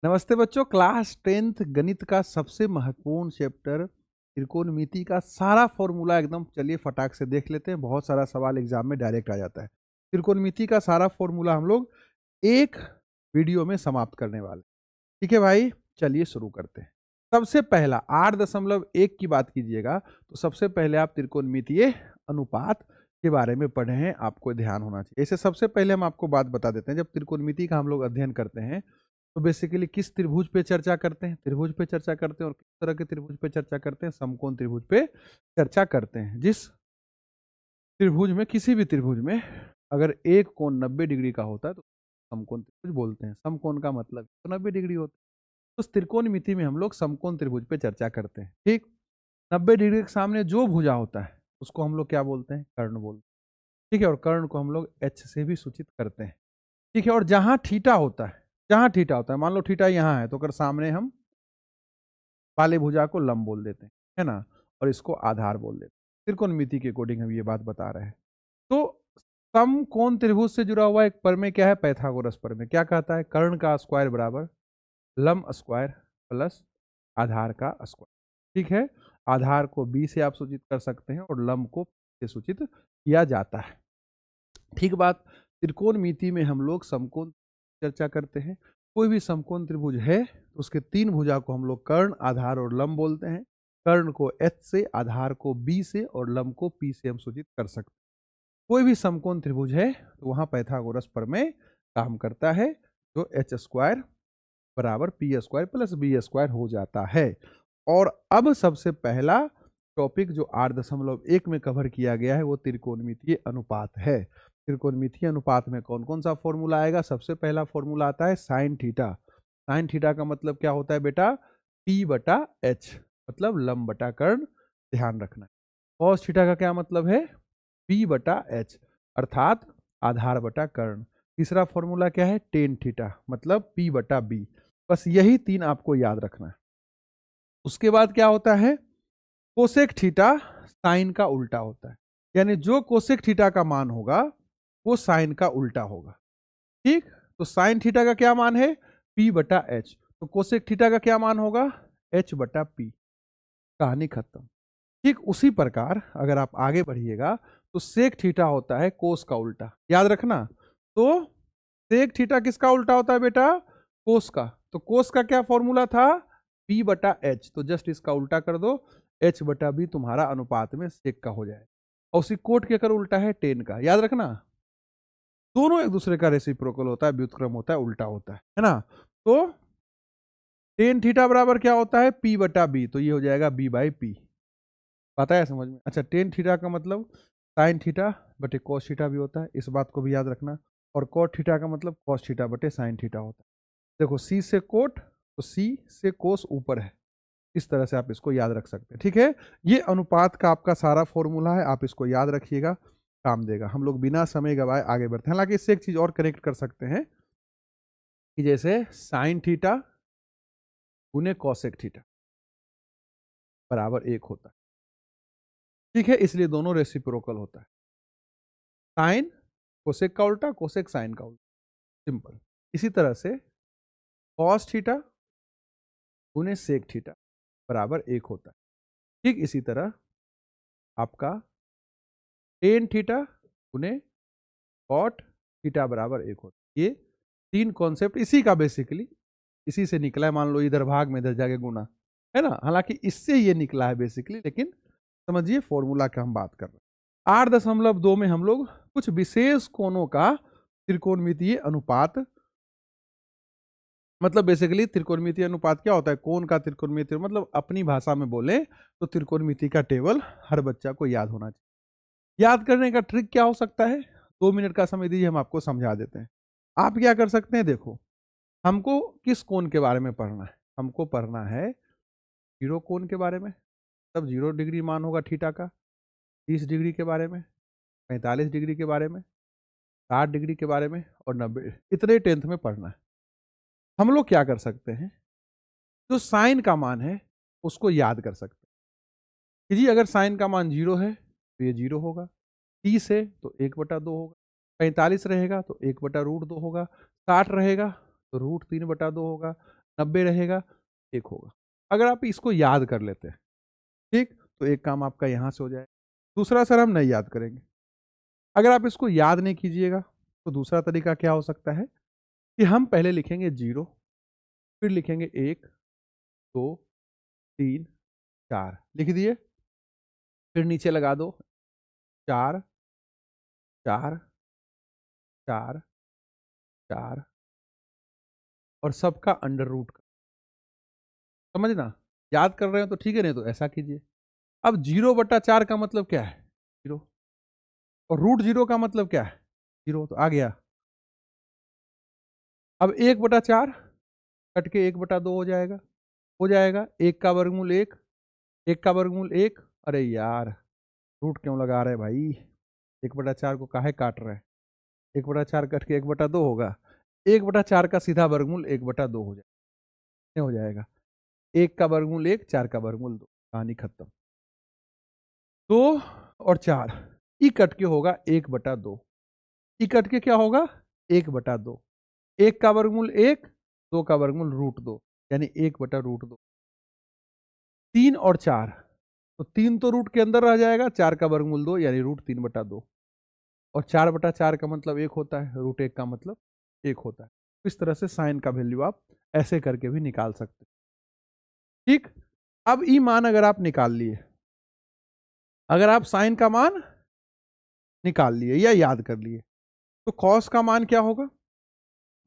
नमस्ते बच्चों। Class 10th गणित का सबसे महत्वपूर्ण चैप्टर त्रिकोणमिति का सारा फॉर्मूला एकदम चलिए फटाक से देख लेते हैं। बहुत सारा सवाल एग्जाम में डायरेक्ट आ जाता है। त्रिकोणमिति का सारा फॉर्मूला हम लोग एक वीडियो में समाप्त करने वाले। ठीक है भाई, चलिए शुरू करते हैं। सबसे पहला 8.1 की बात कीजिएगा तो सबसे पहले आप त्रिकोणमितीय अनुपात के बारे में पढ़े हैं, आपको ध्यान होना चाहिए। ऐसे सबसे पहले हम आपको बात बता देते हैं, जब त्रिकोणमिति का हम लोग अध्ययन करते हैं तो बेसिकली किस त्रिभुज पे चर्चा करते हैं? त्रिभुज पे चर्चा करते हैं। और किस तरह के त्रिभुज पे चर्चा करते हैं? समकोण त्रिभुज पे चर्चा करते हैं। जिस त्रिभुज में, किसी भी त्रिभुज में अगर एक कोण 90 डिग्री का होता है तो समकोण त्रिभुज बोलते हैं। समकोण का मतलब तो 90 डिग्री होता है। तो उस त्रिकोणमिति में हम लोग समकोण त्रिभुज पे चर्चा करते हैं। ठीक, 90 डिग्री के सामने जो भुजा होता है उसको हम लोग क्या बोलते हैं? कर्ण बोलते हैं। ठीक है, और कर्ण को हम लोग एच से भी सूचित करते हैं। ठीक है, और जहां थीटा होता है, जहां थीटा होता है, मान लो थीटा यहाँ है तो अगर सामने हम वाले भुजा को लंब बोल देते हैं, है ना, और इसको आधार बोल देते हैं। त्रिकोणमिति के अकॉर्डिंग हम ये बात बता रहे हैं। तो समकोण त्रिभुज से जुड़ा हुआ एक प्रमेय क्या है? पाइथागोरस प्रमेय। क्या कहता है? कर्ण का स्क्वायर बराबर लंब स्क्वायर प्लस आधार का स्क्वायर। ठीक है, आधार को बी से आप सूचित कर सकते हैं और लंब को से सूचित किया जाता है। ठीक बात। त्रिकोणमिति में हम लोग समकोण चर्चा करते हैं। कोई भी समकोण त्रिभुज है तो उसके तीन भुजा को हम लोग कर्ण, आधार और लंब बोलते हैं। कर्ण को एच से, आधार को बी से और लंब को पी से हम सूचित कर सकते हैं। कोई भी समकोण त्रिभुज है तो वहां पाइथागोरस प्रमेय काम करता है, जो एच स्क्वायर बराबर p square plus b square हो जाता है। और अब सबसे पहला टॉपिक जो 8.1 में कवर किया गया है वो त्रिकोणमितीय अनुपात है। त्रिकोणमितीय अनुपात में कौन कौन सा फॉर्मूला आएगा? सबसे पहला फॉर्मूला आता है साइन थीटा। साइन थीटा का मतलब क्या होता है बेटा? पी बटा एच, मतलब लंब बटा कर्ण, ध्यान रखना। कॉस थीटा का क्या मतलब है? पी बटा एच, अर्थात आधार बटा कर्ण। तीसरा फॉर्मूला क्या है? टेन थीटा, मतलब पी बटा बी। बस यही तीन आपको याद रखना है। उसके बाद क्या होता है? कोसेक थीटा साइन का उल्टा होता है, यानी जो कोसेक थीटा का मान होगा वो साइन का उल्टा होगा। ठीक, तो साइन थीटा का क्या मान है? पी बटा एच। तो कोसेक थीटा का क्या मान होगा? एच बटा पी। कहानी खत्म। ठीक उसी प्रकार अगर आप आगे बढ़िएगा तो सेक थीटा होता है कोस का उल्टा, याद रखना। तो सेक थीटा किसका उल्टा होता है बेटा? कोस का। तो कोस का क्या फॉर्मूला था? पी बटा एच। तो जस्ट इसका उल्टा कर दो, एच बटा बी तुम्हारा अनुपात में सेक का हो जाए। और उसी कोट के अगर उल्टा है टेन का, याद रखना। दोनों एक दूसरे का रेसिप्रोकल होता है, व्युत्क्रम होता है, उल्टा होता है ना। तो टेन थीटा बराबर क्या होता है? पी बटा बी। तो ये हो जाएगा बी बाई पी। पता है समझ में? अच्छा, टेन थीटा का मतलब साइन थीटा बटे कॉस थीटा भी होता है, इस बात को भी याद रखना। और कोट थीटा का मतलब कॉस थीटा बटे साइन थीटा होता है। देखो सी से कोट तो सी से कोस ऊपर है, इस तरह से आप इसको याद रख सकते हैं। ठीक है, ये अनुपात का आपका सारा फॉर्मूला है, आप इसको याद रखिएगा, काम देगा। हम लोग बिना समय गवाए आगे बढ़ते हैं। हालांकि इससे एक चीज और कनेक्ट कर सकते हैं कि जैसे साइन थीटा गुने कॉसेक थीटा बराबर एक होता है। ठीक है, इसलिए दोनों रेसिप्रोकल होता है। साइन कोसेक का उल्टा, कोसेक साइन का उल्टा, सिंपल। इसी तरह से कॉस थीटा गुने सेक थीटा बराबर एक होता है। ठीक इसी तरह आपका टेन थीटा गुने कॉट थीटा बराबर एक होता है। ये तीन कॉन्सेप्ट इसी का बेसिकली इसी से निकला है। मान लो इधर भाग में इधर जाके गुना, है ना। हालांकि इससे ये निकला है बेसिकली, लेकिन समझिए फॉर्मूला की हम बात कर रहे हैं। 8.2 में हम लोग कुछ विशेष कोणों का त्रिकोणमितीय अनुपात, मतलब बेसिकली त्रिकोणमितीय अनुपात क्या होता है? कोण का त्रिकोणमितीय, मतलब अपनी भाषा में बोले तो त्रिकोणमिति का टेबल हर बच्चा को याद होना चाहिए। याद करने का ट्रिक क्या हो सकता है? 2 मिनट का समय दीजिए, हम आपको समझा देते हैं। आप क्या कर सकते हैं? देखो, हमको किस कोण के बारे में पढ़ना है? हमको पढ़ना है जीरो कोण के बारे में। तब 0 डिग्री मान होगा थीटा का। 30 डिग्री के बारे में, 45 डिग्री के बारे में, 60 डिग्री के बारे में और 90, इतने 10th में पढ़ना है। हम लोग क्या कर सकते हैं? जो साइन का मान है उसको याद कर सकते हैं कि जी अगर साइन का मान 0 है तो ये 0 होगा, 30 है तो 1/2 होगा, 45 रहेगा तो 1/√2 होगा, 60 रहेगा तो √3/2 होगा, 90 रहेगा, 1 होगा। अगर आप इसको याद कर लेते हैं, ठीक, तो एक काम आपका यहाँ से हो जाएगा। दूसरा सर हम नहीं याद करेंगे। अगर आप इसको याद नहीं कीजिएगा, तो दूसरा तरीका क्या हो सकता है कि हम पहले लिखेंगे 0, फिर लिखेंगे 1, 2, 3, 4 लिख दिए, फिर नीचे लगा दो 4, 4, 4, 4 और सबका अंडर रूट समझना। याद कर रहे हो तो ठीक है, नहीं तो ऐसा कीजिए। अब 0/4 का मतलब क्या है? 0। और √0 का मतलब क्या है? 0। तो आ गया। अब 1/4 कट के 1/2 हो जाएगा। हो जाएगा 1 का वर्गमूल 1, 1 का वर्गमूल 1। अरे यार, रूट क्यों लगा रहे भाई? 1/4 को काहे काट रहे हैं? 1/4 कट के 1/2 होगा। 1/4 का सीधा वर्गमूल 1/2 हो जाएगा। नहीं हो जाएगा। 1 का वर्गमूल 1, 4 का वर्गमूल 2, कहानी खत्म। 2 और 4 ई कट के होगा 1/2। ई कट के क्या होगा? 1/2। 1 का वर्गमूल 1, 2 का वर्गमूल √2, यानी 1/√2। 3 और 4, तो 3 तो रूट के अंदर रह जाएगा, 4 का वर्गमूल 2 यानी √3/2। और 4/4 का मतलब 1 होता है, √1 का मतलब 1 होता है। इस तरह से साइन का वैल्यू आप ऐसे करके भी निकाल सकते हैं। ठीक। अब ई मान अगर आप निकाल लिए, अगर आप साइन का मान निकाल लिए या याद कर लिए, तो कॉस का मान क्या होगा?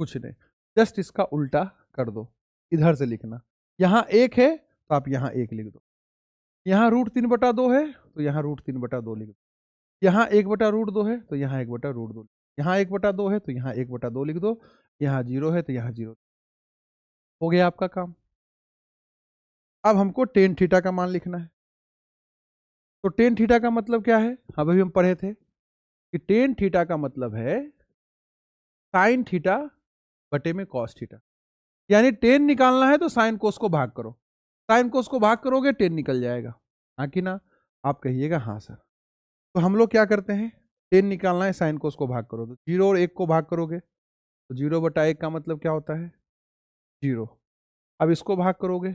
कुछ नहीं, जस्ट इसका उल्टा कर दो। इधर से लिखना, यहां 1 है तो आप यहां 1 लिख दो, यहां √3/2 है तो यहां √3/2 लिख दो, यहां 1/√2 है तो यहां 1/√2, यहां 1/2 है तो यहां 1/2 लिख दो, यहां 0 है तो यहां 0। हो गया आपका काम। अब हमको टेन थीटा का मान लिखना है। तो टेन थीटा का मतलब क्या है? अभी हम पढ़े थे कि टेन थीटा का मतलब है साइन थीटा बटे में कॉस थीटा। यानी टेन निकालना है तो साइन कोस को भाग करो, साइन कोस को भाग करोगे टेन निकल जाएगा। हाँ कि ना? आप कहिएगा हाँ सर। तो हम लोग क्या करते हैं, टेन निकालना है, साइन कोस को भाग करो, तो 0 और 1 को भाग करोगे तो 0/1 का मतलब क्या होता है? 0। अब इसको भाग करोगे,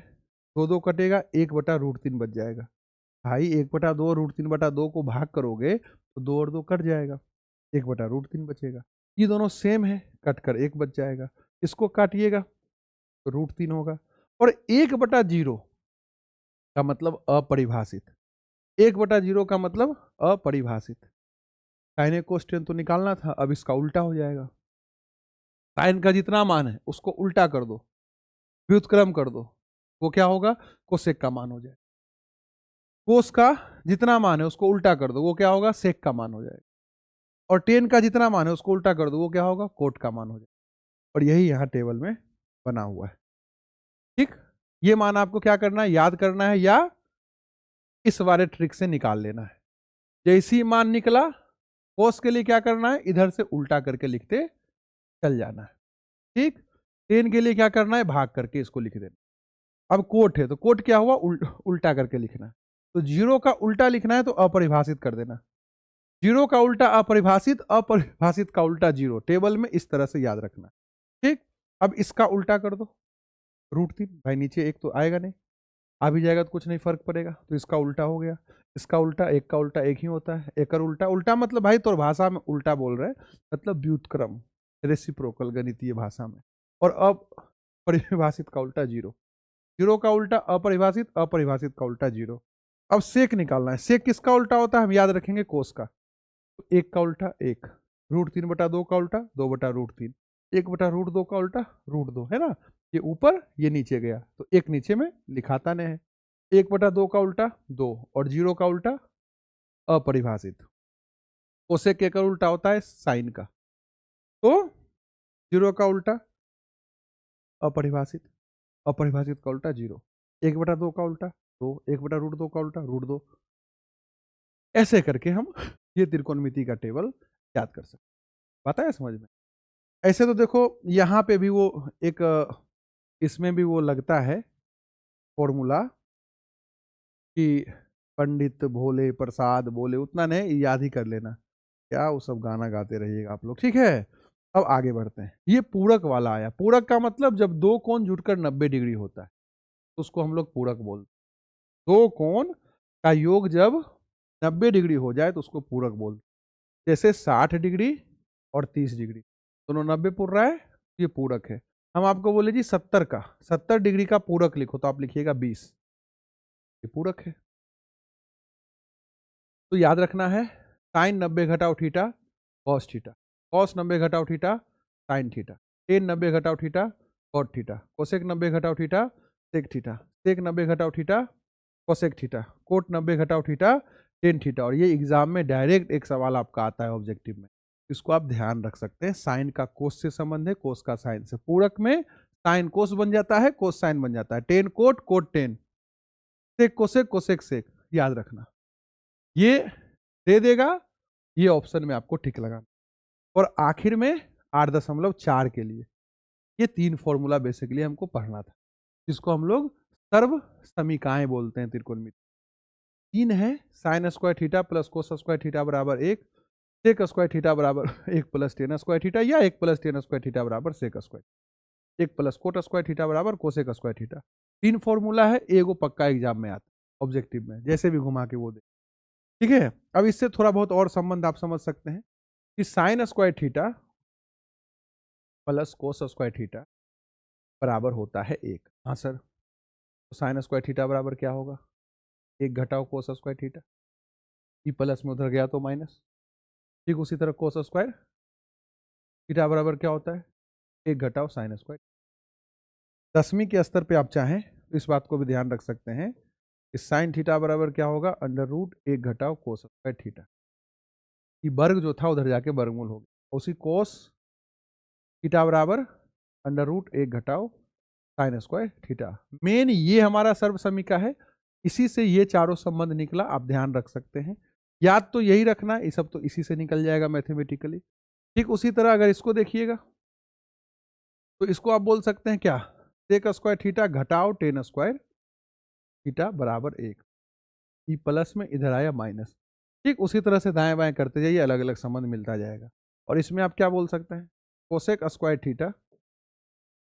2 कटेगा, 1/√3 बच जाएगा। भाई 1/2 √3/2 को भाग करोगे तो 2 और 2 कट जाएगा, 1/√3 बचेगा। ये दोनों सेम है, कट कर 1 बच जाएगा। इसको काटिएगा तो √3 होगा। और 1/0 का मतलब अपरिभाषित, 1/0 का मतलब अपरिभाषित। साइन कोस टेन तो निकालना था, अब इसका उल्टा हो जाएगा। साइन का जितना मान है उसको उल्टा कर दो, व्युत्क्रम कर दो, वो क्या होगा? कोसेक का मान हो जाएगा। कोस का जितना मान है उसको उल्टा कर दो, वो क्या होगा? सेक का मान हो जाएगा। और टेन का जितना मान है उसको उल्टा कर दो, वो क्या होगा? कोट का मान हो जाएगा। और यही यहाँ टेबल में बना हुआ है। ठीक। ये मान आपको क्या करना है? याद करना है या इस वाले ट्रिक से निकाल लेना है। जैसी मान निकला, कोस के लिए क्या करना है? इधर से उल्टा करके लिखते चल जाना है। ठीक। टेन के लिए क्या करना है? भाग करके इसको लिख देना। अब कोट है तो कोट क्या हुआ? उल्टा करके लिखना है। तो 0 का उल्टा लिखना है तो अपरिभाषित कर देना। 0 का उल्टा अपरिभाषित, अपरिभाषित का उल्टा 0, टेबल में इस तरह से याद रखना। ठीक। अब इसका उल्टा कर दो, √3। भाई नीचे 1 तो आएगा नहीं, आ भी जाएगा तो कुछ नहीं फर्क पड़ेगा, तो इसका उल्टा हो गया। इसका उल्टा, एक का उल्टा एक ही होता है, एक उल्टा, उल्टा मतलब भाई तो भाषा में उल्टा बोल रहे हैं, मतलब व्युत्क्रम, रेसिप्रोकल गणितीय भाषा में। और अब परिभाषित का उल्टा 0, 0 का उल्टा अपरिभाषित, अपरिभाषित का उल्टा 0। अब सेक निकालना है। सेक किसका उल्टा होता है? हम याद रखेंगे कोस का। तो 1 का उल्टा 1, √3/2 का उल्टा 2/√3, 1/√2 का उल्टा √2, है ना? ये ऊपर ये नीचे गया तो एक नीचे में लिखाता नहीं है। 1/2 का उल्टा 2 और 0 का उल्टा अपरिभाषित। कोसेक के का उल्टा होता है साइन का, तो 0 का उल्टा अपरिभाषित, अपरिभाषित का उल्टा 0, 1/2 का उल्टा 2, 1/√2 का उल्टा √2। ऐसे करके हम ये त्रिकोणमिति का टेबल याद कर सकते। आता है समझ में? ऐसे तो देखो यहाँ पे भी वो एक इसमें भी वो लगता है फॉर्मूला कि पंडित भोले प्रसाद बोले, उतना नहीं, याद ही कर लेना। क्या वो सब गाना गाते रहिएगा आप लोग, ठीक है? अब आगे बढ़ते हैं। ये पूरक वाला आया। पूरक का मतलब जब दो कोण जुड़कर 90 डिग्री होता है तो उसको हम लोग पूरक बोलते हैं। दो कोण का योग जब 90 डिग्री हो जाए तो उसको पूरक बोलते हैं। जैसे 60 डिग्री और 30 डिग्री दोनों 90 पुर रहा है, ये पूरक है। हम आपको बोले जी 70 डिग्री का पूरक लिखो, तो आप लिखिएगा 20, ये पूरक है। तो याद रखना है साइन 90 घटाओ थीटा कॉस थीटा, कॉस 90 घटाओ थीटा साइन थीटा, टेन 90 घटाओ थीटा कॉट थीटा, कोसेक 90 घटाओ थीटा सेक थीटा, सेक 90 घटाओ थीटा कोसेक थीटा, कोट 90 घटाओ थीटा टेन थीटा। और ये एग्जाम में डायरेक्ट एक सवाल आपका आता है ऑब्जेक्टिव में, इसको आप ध्यान रख सकते हैं। साइन का कोस से संबंध है, कोस का साइन से। पूरक में साइन कोस बन जाता है, कोस साइन बन जाता है। Tan cot cot tan, sec cosec cosec sec, याद रखना। ये दे देगा, ये ऑप्शन में आपको टिक लगाना। और आखिर में 8.4 के लिए ये 3 फॉर्मूला बेसिकली हमको पढ़ना था, जिसको हम लोग सर्व समीकाएं बोलते हैं त्रिकोणमिति। 3 है, sine square theta plus cos square theta बराबर 1, सेक स्क्वायर थीटा बराबर 1 प्लस टेन स्क्वायर थीटा, या 1 प्लस टेन स्क्वायर थीटा बराबर sec square, 1 plus cot square theta बराबर कोसेक स्क्वायर थीटा। 3 फॉर्मूला है, एगो पक्का एग्जाम में आता है ऑब्जेक्टिव में, जैसे भी घुमा के वो दे। ठीक है, अब इससे थोड़ा बहुत और संबंध आप समझ सकते हैं कि sine square theta plus cos square theta बराबर होता है 1। हाँ सर, तो साइन स्क्वायर थीटा बराबर क्या होगा? 1 घटाओ cos square theta, E plus में उधर गया तो माइनस। ठीक उसी तरह कोस स्क्वायर थीटा बराबर क्या होता है? 1 घटाओ साइन स्क्वायर। 10वीं के स्तर पे आप चाहें तो इस बात को भी ध्यान रख सकते हैं कि साइन थीटा बराबर क्या होगा? अंडर रूट 1 घटाओ कोस स्क्वायर थीटा। ये वर्ग जो था उधर जाके वर्गमूल हो गया। उसी कोस थीटा बराबर अंडर रूट 1 घटाओ साइन स्क्वायर थीटा। मेन ये हमारा सर्व समीका है, इसी से ये चारों संबंध निकला, आप ध्यान रख सकते हैं। याद तो यही रखना, ये सब तो इसी से निकल जाएगा मैथमेटिकली। ठीक उसी तरह अगर इसको देखिएगा तो इसको आप बोल सकते हैं क्या? सेक स्क्वायर थीटा घटाओ टेन स्क्वायर थीटा बराबर 1, ई प्लस में इधर आया माइनस। ठीक उसी तरह से दाएं बाएं करते जाइए, अलग अलग संबंध मिलता जाएगा। और इसमें आप क्या बोल सकते हैं? कोसेक स्क्वायर थीटा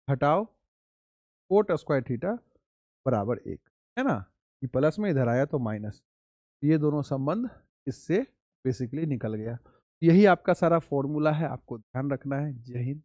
घटाओ कोट स्क्वायर थीटा बराबर 1, है ना? ये प्लस में इधर आया तो माइनस, ये दोनों संबंध इससे बेसिकली निकल गया। यही आपका सारा फॉर्मूला है, आपको ध्यान रखना है। जय हिंद।